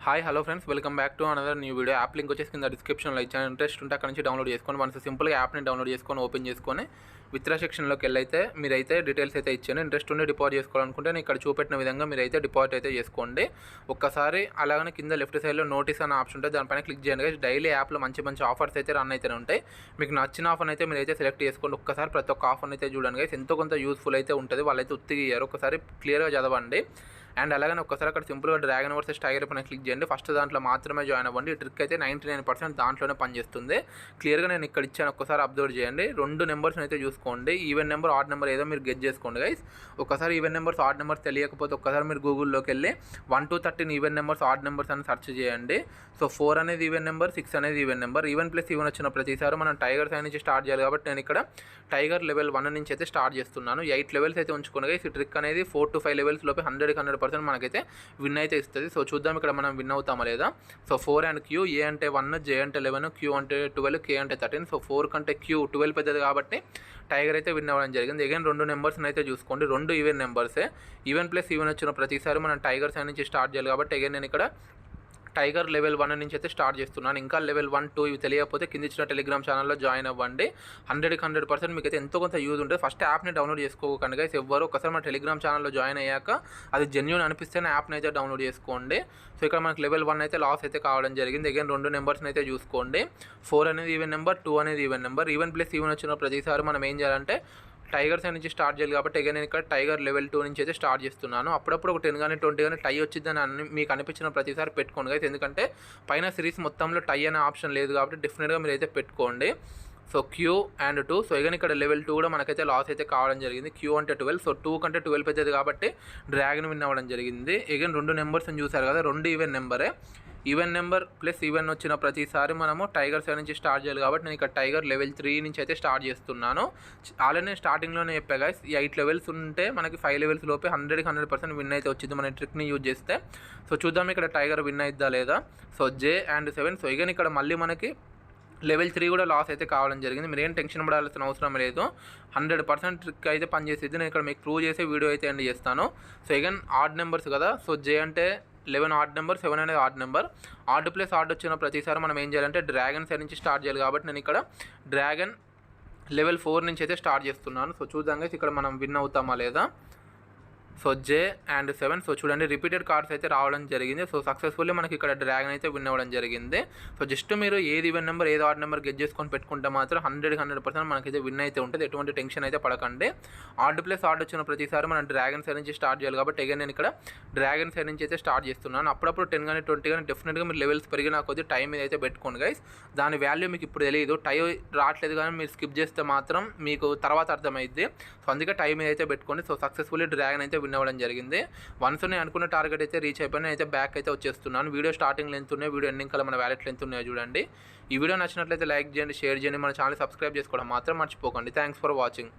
Hi hello friends, welcome back to another new video. App link వచ్చేసి కింద డిస్క్రిప్షన్లో ఇచ్చాను. ఇంట్రెస్ట్ ఉంటే అక్కడ నుంచి డౌన్లోడ్ చేసుకొని వన్స్ సింపుల్గా యాప్ని డౌన్లోడ్ చేసుకొని ఓపెన్ చేసుకొని విత్డ్రా సెక్షన్లోకి వెళ్ళైతే మీరైతే డీటెయిల్స్ అయితే ఇచ్చాను. ఇంట్రెస్ట్ ఉండి డిపాజిట్ చేసుకోవాలనుకుంటే నేను ఇక్కడ చూపెట్టిన విధంగా మీరైతే డిపాజిట్ అయితే చేసుకోండి. ఒక్కసారి అలాగనే కింద లెఫ్ట్ సైడ్లో నోటీస్ అనే ఆప్షన్ ఉంటుంది, దానిపైన క్లిక్ చేయండి. డైలీ యాప్లో మంచి మంచి ఆఫర్స్ అయితే రన్ అయితే ఉంటాయి. మీకు నచ్చిన ఆఫర్ అయితే మీరైతే సెలెక్ట్ చేసుకోండి. ఒక్కసారి ప్రతి ఒక్క ఆఫర్ అయితే చూడండి గైస్, ఎంతో కొంత యూస్ఫుల్ అయితే ఉంటుంది. వాళ్ళైతే ఉత్తిగా ఇయ్యారు, ఒకసారి క్లియర్గా చదవండి. అండ్ అలాగే ఒక్కసారి అక్కడ సింపుల్గా డ్రాగన్ వర్సెస్ టైగర్ పైన క్లిక్ చేయండి. ఫస్ట్ దాంట్లో మాత్రమే జాయిన్ అవ్వండి. ఈ ట్రిక్ అయితే 99% దాంట్లోనే పనిచేస్తుంది. క్లియర్గా నేను ఇక్కడ ఇచ్చాను, ఒక్కసారి అబ్జర్వ్ చేయండి. 2 నెంబర్స్ అయితే చూసుకోండి. ఈవెన్ నెంబర్, ఆడ్ నెంబర్ ఏదో మీరు గెట్ చేసుకోండి గైస్. ఒకసారి ఈవెన్ నెంబర్స్, ఆడ్ నెంబర్స్ తెలియకపోతే ఒక్కసారి మీరు గూగుల్లోకి వెళ్ళి 1 to 13 even numbers, odd numbers అని సెర్చ్ చేయండి. సో 4 అనేది ఈవెన్ నెంబర్, 6 అనేది even number. Even plus even వచ్చిన ప్రతిసారి మనం టైగర్ సైడ్ నుంచి స్టార్ట్ చేయాలి కాబట్టి నేను ఇక్కడ టైగర్ లెవెల్ 1 నుంచి అయితే స్టార్ట్ చేస్తున్నాను. 8 లెవెల్స్ అయితే ఉంచుకోండి గైస్. ఈ ట్రిక్ అనేది 4 to 5 లెవెల్స్ లోపే 100% మనకైతే విన్ అయితే ఇస్తుంది. సో చూద్దాం ఇక్కడ మనం విన్ అవుతామా లేదా. సో 4 అండ్ క్యూ, ఏ అంటే 1, జే అంటే 11, క్యూ అంటే 12, కే అంటే 13. సో 4 కంటే క్యూ 12 పెద్దది కాబట్టి టైగర్ అయితే విన్ అవ్వడం జరిగింది. అగైన్ 2 నెంబర్స్ని అయితే చూసుకోండి, 2 ఈవెన్ నెంబర్సే. ఈవెన్ ప్లస్ ఈవెన్ వచ్చిన ప్రతిసారి మనం టైగర్ సైడ్ నుంచి స్టార్ట్ చేయాలి కాబట్టి అగైన్ నేను ఇక్కడ టైగర్ లెవెల్ 1 నుంచి అయితే స్టార్ట్ చేస్తున్నాను. ఇంకా లెవెల్ 1, 2 ఇవి తెలియకపోతే కింద ఇచ్చిన టెలిగ్రామ్ ఛానల్లో జాయిన్ అవ్వండి. 100% మీకు అయితే ఎంతో కొంత యూజ్ ఉంటుంది. ఫస్ట్ యాప్ని డౌన్లోడ్ చేసుకోకండి గైస్ ఎవ్వరు. ఒకసారి మన టెలిగ్రామ్ ఛానల్లో జాయిన్ అయ్యాక అది జెన్యూన్ అనిపిస్తేనే యాప్ని అయితే డౌన్లోడ్ చేసుకోండి. సో ఇక్కడ మనకి లెవెల్ 1 అయితే లాస్ అయితే కావడం జరిగింది. అగైన్ 2 నెంబర్స్ని అయితే చూసుకోండి. 4 అనేది ఈవెన్ నెంబర్, 2 అనేది even number. Even plus even వచ్చిన ప్రతిసారి మనం ఏం చేయాలంటే టైగర్ సైడ్ నుంచి స్టార్ట్ చేయాలి కాబట్టి అగైన్ నేను ఇక్కడ టైగర్ లెవెల్ 2 నుంచి అయితే స్టార్ట్ చేస్తున్నాను. అప్పుడప్పుడు ఒక 10 కానీ 20 కానీ టై వచ్చిందని మీకు అనిపించిన ప్రతిసారి పెట్టుకోండి గైస్, ఎందుకంటే పైన సిరీస్ మొత్తంలో టై అనే ఆప్షన్ లేదు కాబట్టి డెఫినెట్గా మీరు అయితే పెట్టుకోండి. So Q and 2. So again ఇక్కడ లెవెల్ 2 కూడా మనకైతే లాస్ అయితే కావడం జరిగింది. క్యూ అంటే 12, సో 2 కంటే 12 పెద్దది కాబట్టి డ్రాగన్ విన్ అవ్వడం జరిగింది. అగైన్ 2 నెంబర్స్ని చూసారు కదా, 2 ఈవెన్ నెంబరే. ఈవెన్ నెంబర్ ప్లస్ ఈవెన్ వచ్చిన ప్రతిసారి మనము టైగర్ సైడ్ నుంచి స్టార్ట్ చేయాలి కాబట్టి నేను ఇక్కడ టైగర్ లెవెల్ 3 నుంచి అయితే స్టార్ట్ చేస్తున్నాను. ఆల్రెడీ నేను స్టార్టింగ్లోనే చెప్పా గైస్, ఈ 8 లెవెల్స్ ఉంటే మనకి 5 లెవెల్స్ లోపే 100% విన్ అయితే వచ్చింది మన ట్రిక్ని యూజ్ చేస్తే. సో చూద్దాం ఇక్కడ టైగర్ విన్ అయిద్దా లేదా. So J and 7. So again ఇక్కడ మళ్ళీ మనకి లెవెల్ 3 కూడా లాస్ అయితే కావడం జరిగింది. మీరు ఏం టెన్షన్ పడాల్సిన అవసరం లేదు, 100% ట్రిక్ అయితే పనిచేసేది. నేను ఇక్కడ మీకు ప్రూవ్ చేసే వీడియో అయితే ఎండ్ చేస్తాను. సో అగైన్ ఆడ్ నెంబర్స్ కదా, సో జే అంటే 11 ఆడ్ నెంబర్, 7 అనేది odd number. Odd plus odd వచ్చిన ప్రతిసారి మనం ఏం చేయాలంటే డ్రాగన్ సైడ్ నుంచి స్టార్ట్ చేయాలి కాబట్టి నేను ఇక్కడ డ్రాగన్ లెవెల్ 4 నుంచి అయితే స్టార్ట్ చేస్తున్నాను. సో చూద్దాం గైస్ ఇక్కడ మనం విన్ అవుతామా లేదా. So J and 7. సో చూడండి రిపీటెడ్ కార్డ్స్ అయితే రావడం జరిగింది. సో సక్సెస్ఫుల్లీ మనకి ఇక్కడ డ్రాగన్ అయితే విన్ అవ్వడం జరిగింది. సో జస్ట్ మీరు ఏది ఈవెన్ నెంబర్, ఏది ఆడ్ నెంబర్ గెట్ చేసుకొని పెట్టుకుంటే మాత్రం 100% మనకైతే విన్ అయితే ఉంటుంది. ఎటువంటి టెన్షన్ అయితే పడకండి. ఆడ్ ప్లస్ ఆడ్ వచ్చిన ప్రతిసారి మనం డ్రాగన్ సైడ్ నుంచి స్టార్ట్ చేయాలి కాబట్టి అగైన్ నేను ఇక్కడ డ్రాగన్ సైడ్ నుంచి అయితే స్టార్ట్ చేస్తున్నాను. అప్పుడప్పుడు 10 కానీ 20 కానీ డెఫినెట్గా మీరు లెవెల్స్ పెరిగినా కొద్ది టైం మీద అయితే పెట్టుకోండి గైస్. దాని వాల్యూ మీకు ఇప్పుడు తెలియదు, టైం రావట్లేదు కానీ మీరు స్కిప్ చేస్తే మాత్రం మీకు తర్వాత అర్థమైద్ది. సో అందుకే టైం మీద అయితే పెట్టుకోండి. సో సక్సెస్ఫుల్లీ డ్రాగన్ అయితే విన్ అవ్వడం జరిగింది. వన్స్ నేను అనుకున్న టార్గెట్ అయితే రీచ్ అయిపోయినా అయితే బ్యాక్ అయితే వచ్చేస్తున్నాను. వీడియో స్టార్టింగ్ లెంత్ ఉన్నాయి, వీడియో ఎండింగ్ కల్లా మన వ్యాలెట్ లెంత్ ఉన్నాయో చూడండి. ఈ వీడియో నచ్చినట్లయితే లైక్ చేయండి, షేర్ చేయండి, మన ఛానల్ సబ్స్క్రైబ్ చేసుకోవడం మాత్రం మర్చిపోకండి. Thanks for watching.